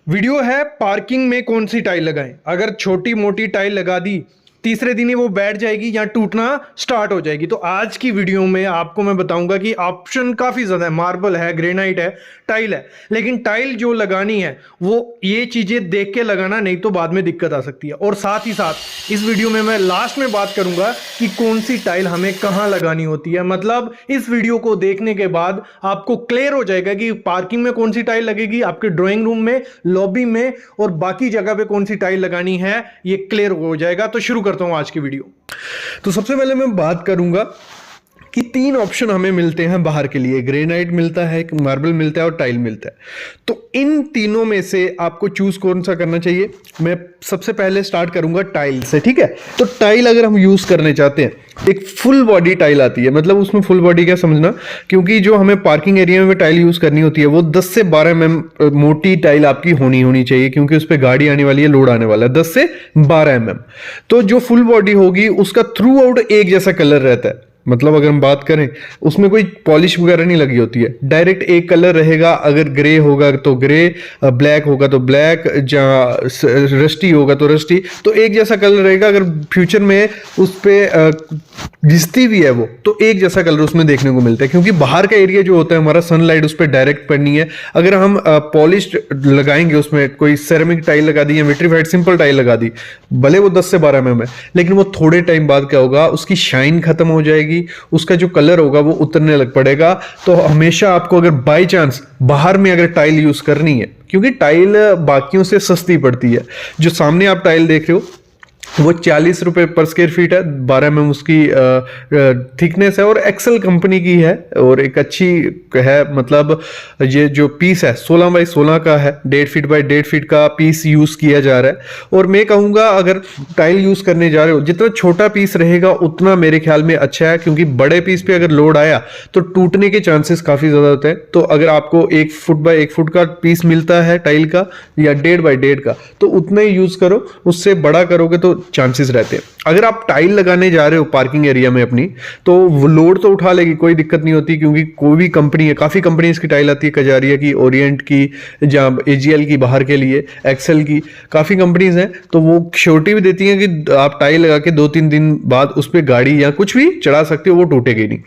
Video है parking में कौन सी टाइल लगाएं। अगर छोटी मोटी टाइल लगा दी, तीसरे दिन ही वो बैठ जाएगी या टूटना स्टार्ट हो जाएगी। तो आज की वीडियो में आपको मैं बताऊंगा कि ऑप्शन काफी ज्यादा है, मार्बल है, ग्रेनाइट है, टाइल है। लेकिन टाइल जो लगानी है वो ये चीजें देख के लगाना, नहीं तो बाद में दिक्कत आ सकती है। और साथ ही साथ इस वीडियो में मैं लास्ट में बात करूंगा कि कौन सी टाइल हमें कहां लगानी होती है। मतलब इस वीडियो को देखने के बाद आपको क्लियर हो जाएगा कि पार्किंग में कौन सी टाइल लगेगी, आपके ड्राइंग रूम में, लॉबी में और बाकी जगह पे कौन सी टाइल लगानी है, ये क्लियर हो जाएगा। तो शुरू करता हूं आज की वीडियो। तो सबसे पहले मैं बात करूंगा कि तीन ऑप्शन हमें मिलते हैं बाहर के लिए, ग्रेनाइट मिलता है, मार्बल मिलता है और टाइल मिलता है। तो इन तीनों में से आपको चूज कौन सा करना चाहिए। मैं सबसे पहले स्टार्ट करूंगा टाइल से, ठीक है। तो टाइल अगर हम यूज करने चाहते हैं, एक फुल बॉडी टाइल आती है। मतलब उसमें फुल बॉडी क्या समझना, क्योंकि जो हमें पार्किंग एरिया में टाइल यूज करनी होती है वो 10 से 12 मोटी टाइल आपकी होनी चाहिए, क्योंकि उस पर गाड़ी आने वाली है, लोड आने वाला है 10 से 12 तो जो फुल बॉडी होगी उसका थ्रू आउट एक जैसा कलर रहता है। मतलब अगर हम बात करें, उसमें कोई पॉलिश वगैरह नहीं लगी होती है, डायरेक्ट एक कलर रहेगा। अगर ग्रे होगा तो ग्रे, ब्लैक होगा तो ब्लैक, जहाँ रस्टी होगा तो रस्टी, तो एक जैसा कलर रहेगा। अगर फ्यूचर में उस पर घिसती भी है वो, तो एक जैसा कलर उसमें देखने को मिलता है, क्योंकि बाहर का एरिया जो होता है हमारा, सनलाइट उस पर डायरेक्ट पड़नी है। अगर हम पॉलिश लगाएंगे, उसमें कोई सेरेमिक टाइल लगा दी या विट्रीफाइड सिंपल टाइल लगा दी, भले वो 10 से 12 है, लेकिन वो थोड़े टाइम बाद क्या होगा, उसकी शाइन खत्म हो जाएगी, उसका जो कलर होगा वो उतरने लग पड़ेगा। तो हमेशा आपको अगर बाय चांस बाहर में अगर टाइल यूज करनी है, क्योंकि टाइल बाकियों से सस्ती पड़ती है। जो सामने आप टाइल देख रहे हो वो 40 रुपए पर स्क्वायर फीट है, 12 में उसकी थिकनेस है और एक्सेल कंपनी की है और एक अच्छी है। मतलब ये जो पीस है 16 बाई 16 का है, 1.5 फीट बाई 1.5 फीट का पीस यूज किया जा रहा है। और मैं कहूंगा अगर टाइल यूज करने जा रहे हो, जितना छोटा पीस रहेगा उतना मेरे ख्याल में अच्छा है, क्योंकि बड़े पीस पे अगर लोड आया तो टूटने के चांसेस काफी ज्यादा होते हैं। तो अगर आपको 1 फुट बाई 1 फुट का पीस मिलता है टाइल का या 1.5 बाई 1.5 का, तो उतना ही यूज करो। उससे बड़ा करोगे तो चांसेस रहते हैं। अगर आप टाइल लगाने जा रहे हो पार्किंग एरिया में अपनी, तो वो लोड तो उठा लेगी, कोई दिक्कत नहीं होती, क्योंकि कोई भी कंपनी है, काफी कंपनीज की टाइल आती है, कजारिया की, ओरिएंट की, जहाँ एजीएल की बाहर के लिए, एक्सेल की, काफी कंपनीज हैं। तो वो श्योरिटी भी देती हैं कि आप टाइल लगा के 2-3 दिन बाद उस पर गाड़ी या कुछ भी चढ़ा सकते हो, वो टूटेगी नहीं।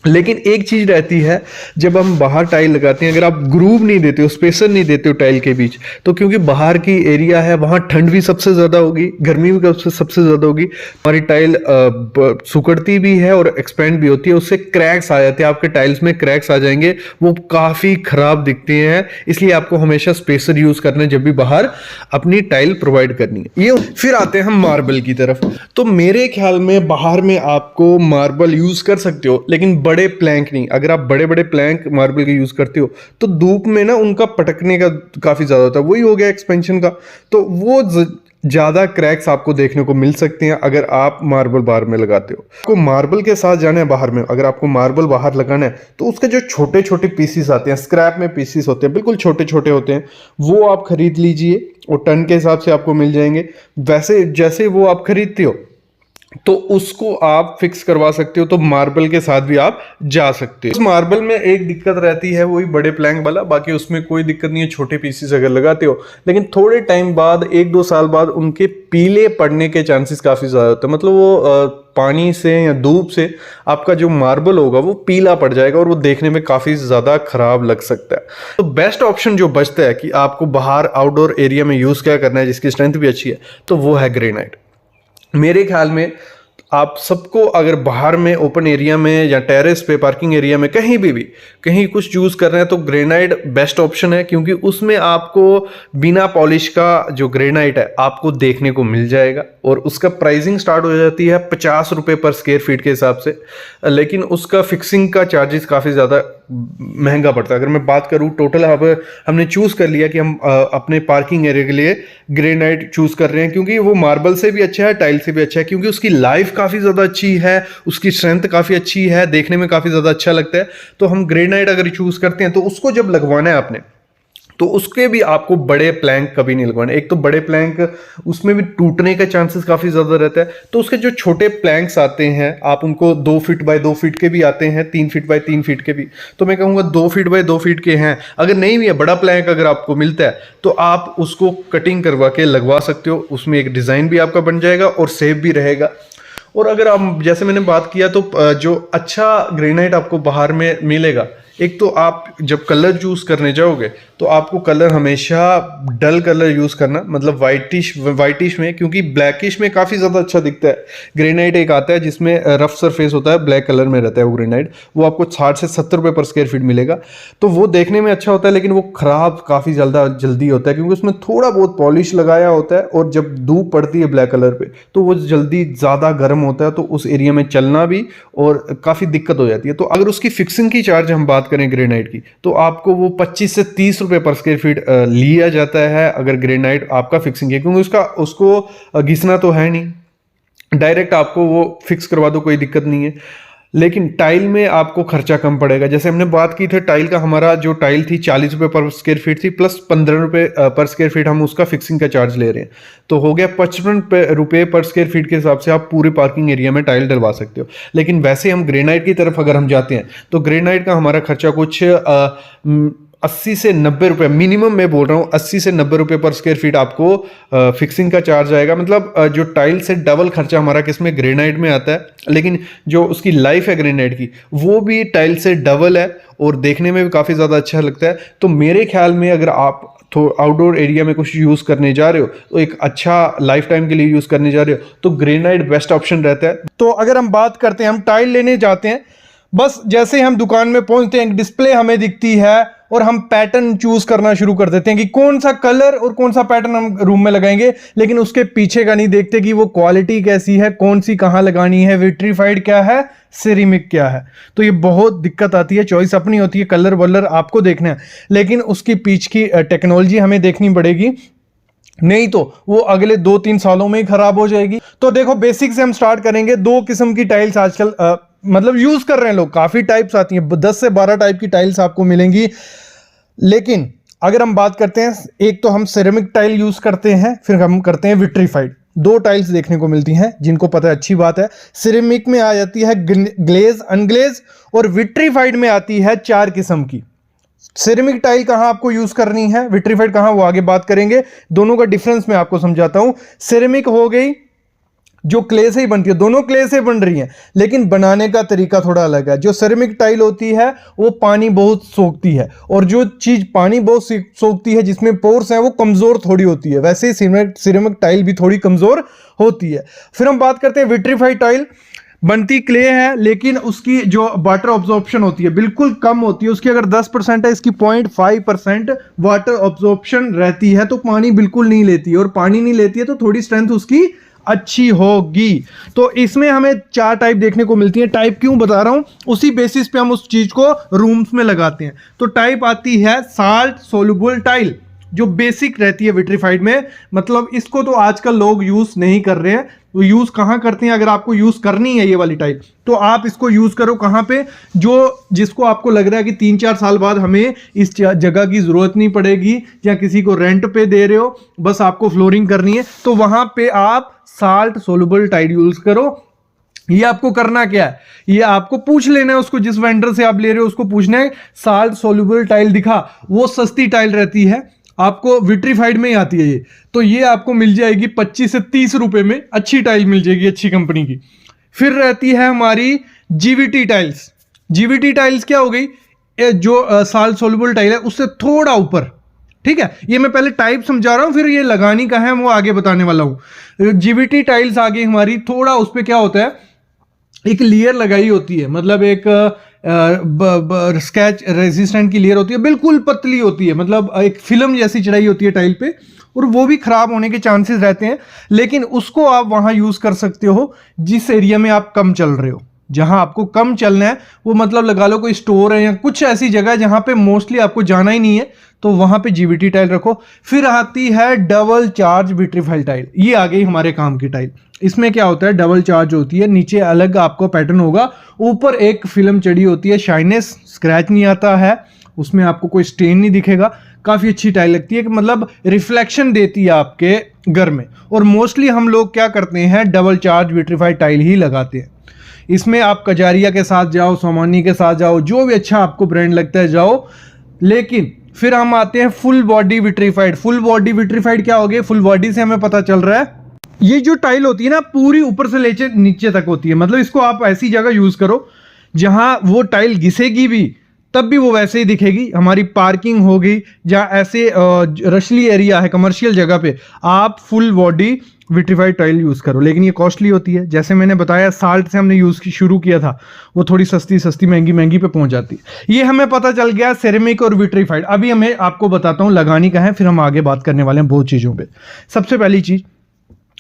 लेकिन एक चीज रहती है, जब हम बाहर टाइल लगाते हैं, अगर आप ग्रूव नहीं देते हो, स्पेसर नहीं देते हो टाइल के बीच, तो क्योंकि बाहर की एरिया है, वहां ठंड भी सबसे ज्यादा होगी, गर्मी भी सबसे ज्यादा होगी, हमारी टाइल सुकड़ती भी है और एक्सपेंड भी होती है, उससे क्रैक्स आ जाते हैं, आपके टाइल्स में क्रैक्स आ जाएंगे, वो काफी खराब दिखते हैं। इसलिए आपको हमेशा स्पेसर यूज करना है जब भी बाहर अपनी टाइल प्रोवाइड करनी है। ये फिर आते हैं हम मार्बल की तरफ। तो मेरे ख्याल में बाहर में आपको मार्बल यूज कर सकते हो, लेकिन बड़े प्लैंक नहीं। अगर आप बड़े बड़े प्लैंक मार्बल के यूज करते हो तो धूप में ना उनका पटकने का काफी ज्यादा होता है, वही हो गया एक्सपेंशन का। तो वो ज्यादा क्रैक्स आपको देखने को मिल सकते हैं अगर आप मार्बल बाहर में लगाते हो। आपको मार्बल के साथ जाना है बाहर में, अगर आपको मार्बल बाहर लगाना है, तो उसके जो छोटे छोटे पीसीस आते हैं, स्क्रैप में पीसीस होते हैं, बिल्कुल छोटे छोटे होते हैं, वो आप खरीद लीजिए और टन के हिसाब से आपको मिल जाएंगे। वैसे जैसे वो आप खरीदते हो तो उसको आप फिक्स करवा सकते हो, तो मार्बल के साथ भी आप जा सकते हो। उस मार्बल में एक दिक्कत रहती है, वही बड़े प्लैंक वाला, बाकी उसमें कोई दिक्कत नहीं है, छोटे पीसेस अगर लगाते हो। लेकिन थोड़े टाइम बाद, 1-2 साल बाद, उनके पीले पड़ने के चांसेस काफी ज्यादा होते हैं। मतलब वो पानी से या धूप से आपका जो मार्बल होगा वो पीला पड़ जाएगा और वो देखने में काफी ज्यादा खराब लग सकता है। तो बेस्ट ऑप्शन जो बचता है कि आपको बाहर आउटडोर एरिया में यूज क्या करना है, जिसकी स्ट्रेंथ भी अच्छी है, तो वो है ग्रेनाइट। मेरे ख्याल में आप सबको अगर बाहर में ओपन एरिया में या टेरेस पे, पार्किंग एरिया में, कहीं भी कहीं कुछ चूज कर रहे हैं, तो ग्रेनाइट बेस्ट ऑप्शन है, क्योंकि उसमें आपको बिना पॉलिश का जो ग्रेनाइट है आपको देखने को मिल जाएगा। और उसका प्राइसिंग स्टार्ट हो जाती है 50 रुपए पर स्क्वायर फीट के हिसाब से, लेकिन उसका फिक्सिंग का चार्जेस काफ़ी ज़्यादा महंगा पड़ता है। अगर मैं बात करूँ टोटल, अब हमने चूज कर लिया कि हम अपने पार्किंग एरिया के लिए ग्रेनाइट चूज कर रहे हैं, क्योंकि वो मार्बल से भी अच्छा है, टाइल से भी अच्छा है, क्योंकि उसकी लाइफ काफ़ी ज़्यादा अच्छी है, उसकी स्ट्रेंथ काफ़ी अच्छी है, देखने में काफ़ी ज़्यादा अच्छा लगता है। तो हम ग्रेनाइट अगर चूज करते हैं, तो उसको जब लगवाना है आपने, तो उसके भी आपको बड़े प्लैंक कभी नहीं लगवाने। एक तो बड़े प्लैंक उसमें भी टूटने का चांसेस काफ़ी ज़्यादा रहता है, तो उसके जो छोटे प्लैंक्स आते हैं आप उनको 2 फीट बाय 2 फीट के भी आते हैं, 3 फीट बाय 3 फीट के भी, तो मैं कहूँगा 2 फीट बाय 2 फीट के हैं। अगर नहीं भी है बड़ा प्लैंक अगर आपको मिलता है तो आप उसको कटिंग करवा के लगवा सकते हो, उसमें एक डिज़ाइन भी आपका बन जाएगा और सेफ भी रहेगा। और अगर आप जैसे मैंने बात किया तो जो अच्छा ग्रेनाइट आपको बाहर में मिलेगा, एक तो आप जब कलर चूज करने जाओगे तो आपको कलर हमेशा डल कलर यूज करना, मतलब वाइटिश में, क्योंकि ब्लैकिश में काफ़ी ज़्यादा अच्छा दिखता है। ग्रेनाइट एक आता है जिसमें रफ सरफेस होता है, ब्लैक कलर में रहता है वो ग्रेनाइट, वो आपको 60 से 70 रुपये पर स्क्वायर फीट मिलेगा। तो वो देखने में अच्छा होता है लेकिन वो ख़राब काफ़ी ज़्यादा जल्दी होता है, क्योंकि उसमें थोड़ा बहुत पॉलिश लगाया होता है और जब धूप पड़ती है ब्लैक कलर पर तो वो जल्दी ज़्यादा गर्म होता है, तो उस एरिया में चलना भी और काफ़ी दिक्कत हो जाती है। तो अगर उसकी फिक्सिंग की चार्ज हम बात करें ग्रेनाइट की, तो आपको वो 25 से 30 रुपए पर स्क्वायर फीट लिया जाता है अगर ग्रेनाइट आपका फिक्सिंग है, क्योंकि उसको घिसना तो है नहीं, डायरेक्ट आपको वो फिक्स करवा दो, कोई दिक्कत नहीं है। लेकिन टाइल में आपको खर्चा कम पड़ेगा। जैसे हमने बात की थी टाइल का, हमारा जो टाइल थी 40 रुपये पर स्क्वायर फीट थी, प्लस 15 रुपये पर स्क्वायर फीट हम उसका फिक्सिंग का चार्ज ले रहे हैं, तो हो गया 55 रुपये पर स्क्वायर फीट के हिसाब से आप पूरे पार्किंग एरिया में टाइल डलवा सकते हो। लेकिन वैसे हम ग्रेनाइट की तरफ अगर हम जाते हैं तो ग्रेनाइट का हमारा खर्चा कुछ 80 से 90 रुपये मिनिमम, मैं बोल रहा हूँ 80 से 90 रुपये पर स्क्वायर फीट आपको फिक्सिंग का चार्ज आएगा। मतलब जो टाइल से डबल खर्चा हमारा किसमें, ग्रेनाइट में आता है। लेकिन जो उसकी लाइफ है ग्रेनाइट की वो भी टाइल से डबल है और देखने में भी काफ़ी ज़्यादा अच्छा लगता है। तो मेरे ख्याल में अगर आप तो आउटडोर एरिया में कुछ यूज़ करने जा रहे हो, तो एक अच्छा लाइफ टाइम के लिए यूज़ करने जा रहे हो, तो ग्रेनाइट बेस्ट ऑप्शन रहता है। तो अगर हम बात करते हैं, हम टाइल लेने जाते हैं, बस जैसे हम दुकान में पहुंचते हैं डिस्प्ले हमें दिखती है और हम पैटर्न चूज करना शुरू कर देते हैं कि कौन सा कलर और कौन सा पैटर्न हम रूम में लगाएंगे, लेकिन उसके पीछे का नहीं देखते कि वो क्वालिटी कैसी है, कौन सी कहां लगानी है, विट्रीफाइड क्या है, सिरेमिक क्या है। तो ये बहुत दिक्कत आती है, चॉइस अपनी होती है, कलर वलर आपको देखना है, लेकिन उसकी पीछ की टेक्नोलॉजी हमें देखनी पड़ेगी, नहीं तो वो अगले 2-3 सालों में ही खराब हो जाएगी। तो देखो बेसिक से हम स्टार्ट करेंगे। 2 किस्म की टाइल्स आजकल मतलब यूज कर रहे हैं लोग, काफी टाइप्स आती हैं, 10 से 12 टाइप की टाइल्स आपको मिलेंगी। लेकिन अगर हम बात करते हैं, एक तो हम सिरेमिक टाइल यूज करते हैं, फिर हम करते हैं विट्रीफाइड। 2 टाइल्स देखने को मिलती हैं, जिनको पता है अच्छी बात है। सिरेमिक में आ जाती है ग्लेज, अनग्लेज, और विट्रीफाइड में आती है 4 किस्म की। सिरेमिक टाइल कहां आपको यूज करनी है, विट्रीफाइड कहां, वो आगे बात करेंगे। दोनों का डिफरेंस मैं आपको समझाता हूं। सिरेमिक हो गई जो क्ले से ही बनती है, दोनों क्ले से बन रही हैं, लेकिन बनाने का तरीका थोड़ा अलग है। जो सिरेमिक टाइल होती है वो पानी बहुत सोखती है, और जो चीज पानी बहुत सोखती है, जिसमें पोर्स हैं, वो कमजोर थोड़ी होती है। वैसे ही सिरेमिक टाइल भी थोड़ी कमजोर होती है। फिर हम बात करते हैं विट्रीफाइड टाइल। बनती क्ले है, लेकिन उसकी जो वाटर ऑब्जॉर्प्शन होती है बिल्कुल कम होती है। उसकी अगर 10% है, इसकी 0.5% वाटर ऑब्जॉर्प्शन रहती है, तो पानी बिल्कुल नहीं लेती है, और पानी नहीं लेती है तो थोड़ी स्ट्रेंथ उसकी अच्छी होगी। तो इसमें हमें 4 टाइप देखने को मिलती है। टाइप क्यों बता रहा हूं, उसी बेसिस पे हम उस चीज को रूम्स में लगाते हैं। तो टाइप आती है साल्ट सोल्यूबल टाइल, जो बेसिक रहती है विट्रीफाइड में। मतलब इसको तो आजकल लोग यूज नहीं कर रहे हैं, तो यूज कहां करते हैं, अगर आपको यूज करनी है ये वाली टाइप, तो आप इसको यूज करो कहां पे, जो जिसको आपको लग रहा है कि 3-4 साल बाद हमें इस जगह की जरूरत नहीं पड़ेगी, या किसी को रेंट पे दे रहे हो, बस आपको फ्लोरिंग करनी है, तो वहां पे आप साल्ट सोल्यूबल टाइल यूज करो। ये आपको करना क्या है, ये आपको पूछ लेना है उसको, जिस वेंडर से आप ले रहे हो उसको पूछना है साल्ट सोल्यूबल टाइल दिखा। वो सस्ती टाइल रहती है, आपको विट्रीफाइड में ही आती है ये, तो ये आपको मिल जाएगी 25 से 30 रुपए में, अच्छी टाइल मिल जाएगी अच्छी कंपनी की। फिर रहती है हमारी जीवीटी टाइल्स। जीवीटी टाइल्स क्या हो गई, जो साल्ट सोल्यूबल टाइल है उससे थोड़ा ऊपर, ठीक है। ये मैं पहले टाइप समझा रहा हूं, फिर ये लगानी का है वो आगे बताने वाला हूं। जीवीटी टाइल्स आ गई हमारी, थोड़ा उस पर क्या होता है, एक लेयर लगाई होती है, मतलब एक स्क्रैच रेजिस्टेंट की लेयर होती है, बिल्कुल पतली होती है, मतलब एक फिल्म जैसी चढ़ाई होती है टाइल पे, और वो भी खराब होने के चांसेस रहते हैं। लेकिन उसको आप वहां यूज कर सकते हो जिस एरिया में आप कम चल रहे हो। जहां आपको कम चलना है, वो मतलब लगा लो कोई स्टोर है या कुछ ऐसी जगह जहां पे मोस्टली आपको जाना ही नहीं है, तो वहां पे जीवीटी टाइल रखो। फिर आती है डबल चार्ज विट्रीफाइड टाइल, ये आ गई हमारे काम की टाइल। इसमें क्या होता है, डबल चार्ज होती है, नीचे अलग आपको पैटर्न होगा, ऊपर एक फिल्म चढ़ी होती है, शाइनेस स्क्रैच नहीं आता है उसमें, आपको कोई स्टेन नहीं दिखेगा, काफ़ी अच्छी टाइल लगती है कि मतलब रिफ्लेक्शन देती है आपके घर में। और मोस्टली हम लोग क्या करते हैं, डबल चार्ज विट्रीफाइड टाइल ही लगाते हैं। इसमें आप कजारिया के साथ जाओ, सोमानी के साथ जाओ, जो भी अच्छा आपको ब्रांड लगता है जाओ। लेकिन फिर हम आते हैं full body vitrified. Full body vitrified क्या हो गया, फुल बॉडी से हमें पता चल रहा है ये जो टाइल होती है ना पूरी ऊपर से लेकर नीचे तक होती है। मतलब इसको आप ऐसी जगह यूज करो जहां वो टाइल घिसेगी भी तब भी वो वैसे ही दिखेगी। हमारी पार्किंग होगी जहाँ ऐसे रशली एरिया है, कमर्शियल जगह पे आप full body vitrified tile use करो। लेकिन ये कॉस्टली होती है। जैसे मैंने बताया साल्ट से हमने यूज शुरू किया था, वो थोड़ी सस्ती सस्ती महंगी महंगी पे पहुंच जाती है। ये हमें पता चल गया सेरेमिक और विट्रीफाइड। अभी हमें आपको बताता हूं लगानी का है, फिर हम आगे बात करने वाले हैं बहुत चीजों पे। सबसे पहली चीज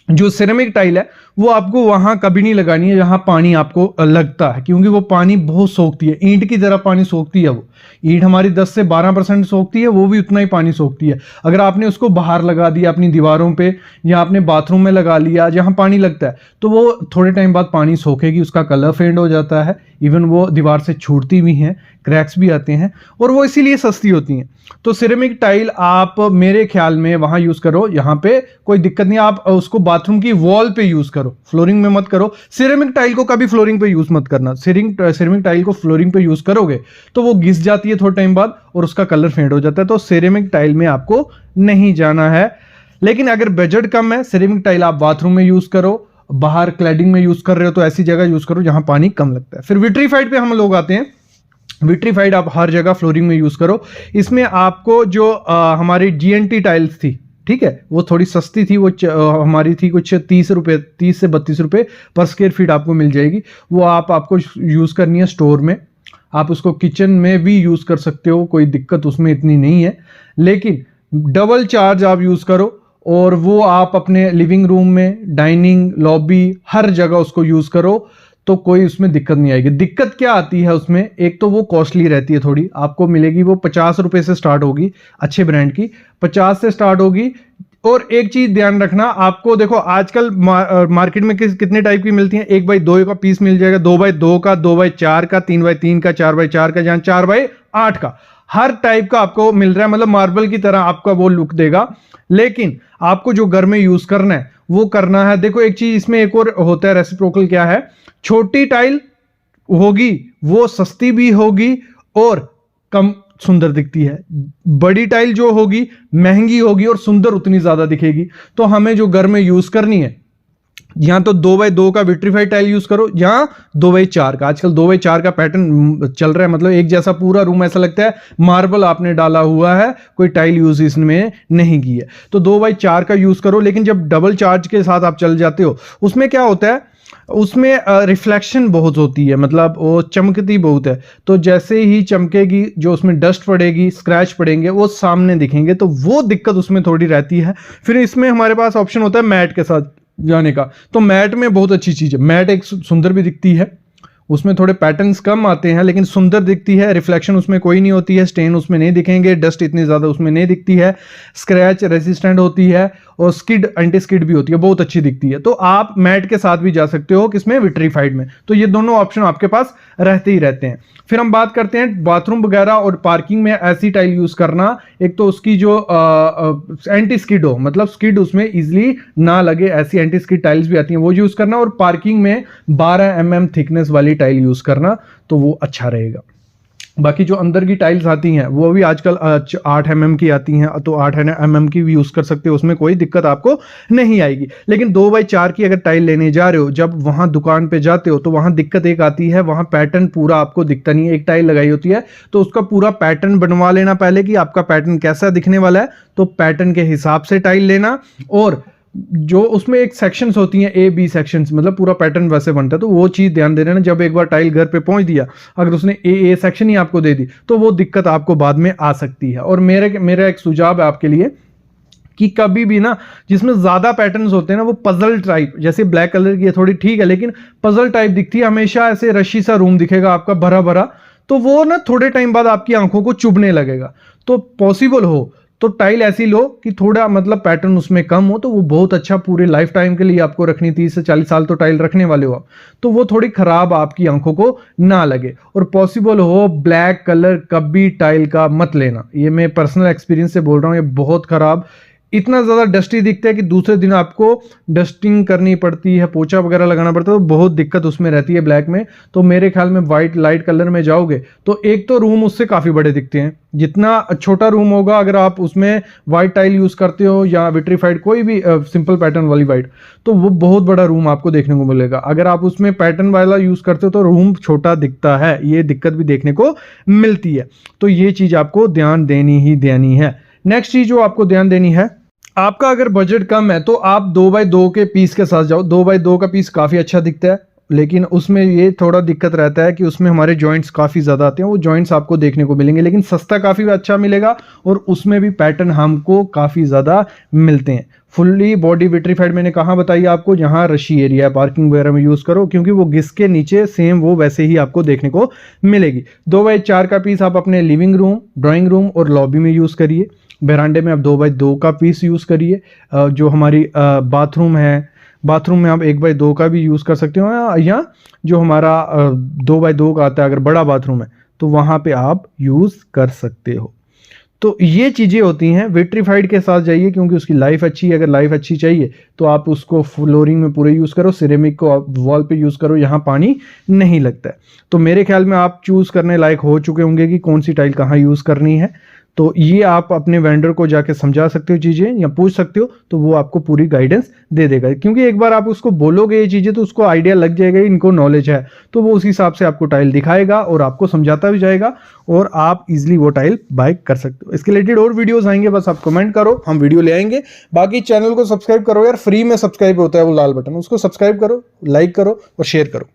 जो सिरेमिक टाइल है वो आपको वहां कभी नहीं लगानी है जहां पानी आपको लगता है, क्योंकि वो पानी बहुत सोखती है। ईंट की तरह पानी सोखती है वो। ईंट हमारी 10 से 12% सोखती है, वो भी उतना ही पानी सोखती है। अगर आपने उसको बाहर लगा दिया अपनी दीवारों पे या आपने बाथरूम में लगा लिया जहां पानी लगता है, तो वो थोड़े टाइम बाद पानी सोखेगी, उसका कलर फेड हो जाता है, इवन वो दीवार से छूटती भी हैं, क्रैक्स भी आते हैं, और वो इसीलिए सस्ती होती हैं। तो सिरेमिक टाइल आप मेरे ख्याल में वहां यूज करो, यहाँ पे कोई दिक्कत नहीं। आप उसको बाथरूम की वॉल पे यूज करो, फ्लोरिंग में मत करो। सिरेमिक टाइल को कभी फ्लोरिंग पे यूज मत करना। सिरेमिक टाइल को फ्लोरिंग पे यूज करोगे तो वो घिस जाती है थोड़े टाइम बाद और उसका कलर फेड हो जाता है। तो सिरेमिक टाइल में आपको नहीं जाना है। लेकिन अगर बजट कम है, सिरेमिक टाइल आप बाथरूम में यूज करो, बाहर क्लैडिंग में यूज कर रहे हो तो ऐसी जगह यूज करो जहां पानी कम लगता है। फिर विट्रीफाइड पे हम लोग आते हैं। विट्रीफाइड आप हर जगह फ्लोरिंग में यूज करो। इसमें आपको जो हमारी GNT टाइल्स थी, ठीक है, वो थोड़ी सस्ती थी। वो हमारी थी कुछ 30 से 32 रुपए पर स्क्वायर फीट आपको मिल जाएगी। वो आपको यूज करनी है स्टोर में। आप उसको किचन में भी यूज कर सकते हो, कोई दिक्कत उसमें इतनी नहीं है। लेकिन डबल चार्ज आप यूज करो और वो आप अपने लिविंग रूम में, डाइनिंग, लॉबी, हर जगह उसको यूज करो तो कोई उसमें दिक्कत नहीं आएगी। दिक्कत क्या आती है उसमें, एक तो वो कॉस्टली रहती है थोड़ी, आपको मिलेगी वो 50 रुपए से स्टार्ट होगी, अच्छे ब्रांड की 50 से स्टार्ट होगी। और एक चीज ध्यान रखना, आपको देखो आजकल मार्केट में कितने टाइप की मिलती हैं। 1x2 का पीस मिल जाएगा, 2x2 का, 2x4 का, 3x3 का, 4x4 का, जहां 4x8 का, हर टाइप का आपको मिल रहा है। मतलब मार्बल की तरह आपका वो लुक देगा। लेकिन आपको जो घर में यूज करना है वो करना है। देखो एक चीज इसमें एक और होता है रेसिप्रोकल, क्या है, छोटी टाइल होगी वो सस्ती भी होगी और कम सुंदर दिखती है। बड़ी टाइल जो होगी महंगी होगी और सुंदर उतनी ज्यादा दिखेगी। तो हमें जो घर में यूज करनी है, यहां तो 2x2 का विट्रीफाइड टाइल यूज करो, यहां 2x4 का। आजकल 2x4 का पैटर्न चल रहा है, मतलब एक जैसा पूरा रूम ऐसा लगता है मार्बल आपने डाला हुआ है, कोई टाइल यूज इसमें नहीं की है। तो 2x4 का यूज करो। लेकिन जब डबल चार्ज के साथ आप चल जाते हो, उसमें क्या होता है, उसमें रिफ्लेक्शन बहुत होती है, मतलब वो चमकती बहुत है। तो जैसे ही चमकेगी, जो उसमें डस्ट पड़ेगी, स्क्रैच पड़ेंगे, वो सामने दिखेंगे, तो वो दिक्कत उसमें थोड़ी रहती है। फिर इसमें हमारे पास ऑप्शन होता है मैट के साथ जाने का। तो मैट में बहुत अच्छी चीज है, मैट एक सुंदर भी दिखती है, उसमें थोड़े पैटर्न्स कम आते हैं लेकिन सुंदर दिखती है। रिफ्लेक्शन उसमें कोई नहीं होती है, स्टेन उसमें नहीं दिखेंगे, डस्ट इतनी ज्यादा उसमें नहीं दिखती है, स्क्रैच रेसिस्टेंट होती है और स्किड, एंटी स्किड भी होती है, बहुत अच्छी दिखती है। तो आप मैट के साथ भी जा सकते हो किसमें, विट्रीफाइड में। तो ये दोनों ऑप्शन आपके पास रहते ही रहते हैं। फिर हम बात करते हैं बाथरूम वगैरह और पार्किंग में ऐसी टाइल यूज करना, एक तो उसकी जो एंटी स्किड हो, मतलब स्किड उसमें इजिली ना लगे, ऐसी एंटी स्किड टाइल्स भी आती हैं, वो यूज करना। और पार्किंग में 12 mm थिकनेस वाली टाइल यूज करना, तो वो अच्छा रहेगा। बाकी जो अंदर की टाइल्स आती हैं वो भी आजकल 8 mm की आती हैं, तो 8 mm की भी यूज कर सकते हो, उसमें कोई दिक्कत आपको नहीं आएगी। लेकिन 2x4 की अगर टाइल लेने जा रहे हो, जब वहां दुकान पे जाते हो तो वहां दिक्कत एक आती है, वहां पैटर्न पूरा आपको दिखता नहीं है। एक टाइल लगाई होती है तो उसका पूरा पैटर्न बनवा लेना पहले कि आपका पैटर्न कैसा दिखने वाला है, तो पैटर्न के हिसाब से टाइल लेना। और जो उसमें एक सेक्शंस होती हैं, A B सेक्शंस, मतलब पूरा पैटर्न वैसे बनता है, तो वो चीज ध्यान दे देना। जब एक बार टाइल घर पे पहुंच दिया, अगर उसने A सेक्शन ही आपको दे दी तो वो दिक्कत आपको बाद में आ सकती है। और मेरा एक सुझाव है आपके लिए कि कभी भी ना जिसमें ज्यादा पैटर्न्स होते हैं ना, वो पजल टाइप, जैसे ब्लैक कलर की है थोड़ी ठीक है, लेकिन पजल टाइप दिखती है, हमेशा ऐसे रशी सा रूम दिखेगा आपका भरा भरा, तो वो ना थोड़े टाइम बाद आपकी आंखों को चुभने लगेगा। तो पॉसिबल हो तो टाइल ऐसी लो कि थोड़ा मतलब पैटर्न उसमें कम हो, तो वो बहुत अच्छा पूरे लाइफ टाइम के लिए आपको रखनी, 30 से 40 साल तो टाइल रखने वाले हो आप, तो वो थोड़ी खराब आपकी आंखों को ना लगे। और पॉसिबल हो ब्लैक कलर कभी टाइल का मत लेना, ये मैं पर्सनल एक्सपीरियंस से बोल रहा हूँ, ये बहुत खराब, इतना ज़्यादा डस्टी दिखता है कि दूसरे दिन आपको डस्टिंग करनी पड़ती है, पोछा वगैरह लगाना पड़ता है, तो बहुत दिक्कत उसमें रहती है ब्लैक में। तो मेरे ख्याल में वाइट लाइट कलर में जाओगे तो एक तो रूम उससे काफ़ी बड़े दिखते हैं, जितना छोटा रूम होगा अगर आप उसमें वाइट टाइल यूज़ करते हो या विट्रीफाइड कोई भी सिंपल पैटर्न वाली वाइट, तो वो बहुत बड़ा रूम आपको देखने को मिलेगा। अगर आप उसमें पैटर्न वाला यूज़ करते हो तो रूम छोटा दिखता है, ये दिक्कत भी देखने को मिलती है। तो ये चीज़ आपको ध्यान देनी ही देनी है। नेक्स्ट चीज़ जो आपको ध्यान देनी है, आपका अगर बजट कम है तो आप 2x2 के पीस के साथ जाओ। 2x2 का पीस काफ़ी अच्छा दिखता है, लेकिन उसमें ये थोड़ा दिक्कत रहता है कि उसमें हमारे जॉइंट्स काफ़ी ज़्यादा आते हैं, वो जॉइंट्स आपको देखने को मिलेंगे, लेकिन सस्ता काफ़ी अच्छा मिलेगा और उसमें भी पैटर्न हमको काफ़ी ज़्यादा मिलते हैं। फुल्ली बॉडी विट्रीफाइड मैंने कहाँ बताई आपको, जहाँ रशी एरिया पार्किंग वगैरह में यूज़ करो, क्योंकि वो घिस के नीचे सेम वो वैसे ही आपको देखने को मिलेगी। 2x4 का पीस आप अपने लिविंग रूम, ड्राइंग रूम और लॉबी में यूज़ करिए। बरामदे में आप 2x2 का पीस यूज़ करिए। जो हमारी बाथरूम है, बाथरूम में आप 1x2 का भी यूज़ कर सकते हो, या जो हमारा 2x2 का आता है अगर बड़ा बाथरूम है तो वहाँ पे आप यूज़ कर सकते हो। तो ये चीज़ें होती हैं। विट्रीफाइड के साथ जाइए क्योंकि उसकी लाइफ अच्छी है, अगर लाइफ अच्छी चाहिए तो आप उसको फ्लोरिंग में पूरे यूज़ करो, सिरेमिक को आप वॉल पे यूज़ करो, यहाँ पानी नहीं लगता है। तो मेरे ख्याल में आप चूज़ करने लायक हो चुके होंगे कि कौन सी टाइल कहाँ यूज़ करनी है। तो ये आप अपने वेंडर को जाके समझा सकते हो चीज़ें या पूछ सकते हो, तो वो आपको पूरी गाइडेंस दे देगा। क्योंकि एक बार आप उसको बोलोगे ये चीज़ें तो उसको आइडिया लग जाएगा, इनको नॉलेज है, तो वो उस हिसाब से आपको टाइल दिखाएगा और आपको समझाता भी जाएगा और आप इजीली वो टाइल बाय कर सकते हो। इसके रिलेटेड और वीडियोस आएंगे, बस आप कमेंट करो, हम वीडियो ले आएंगे। बाकी चैनल को सब्सक्राइब करो यार, फ्री में सब्सक्राइब होता है वो लाल बटन, उसको सब्सक्राइब करो, लाइक करो और शेयर करो।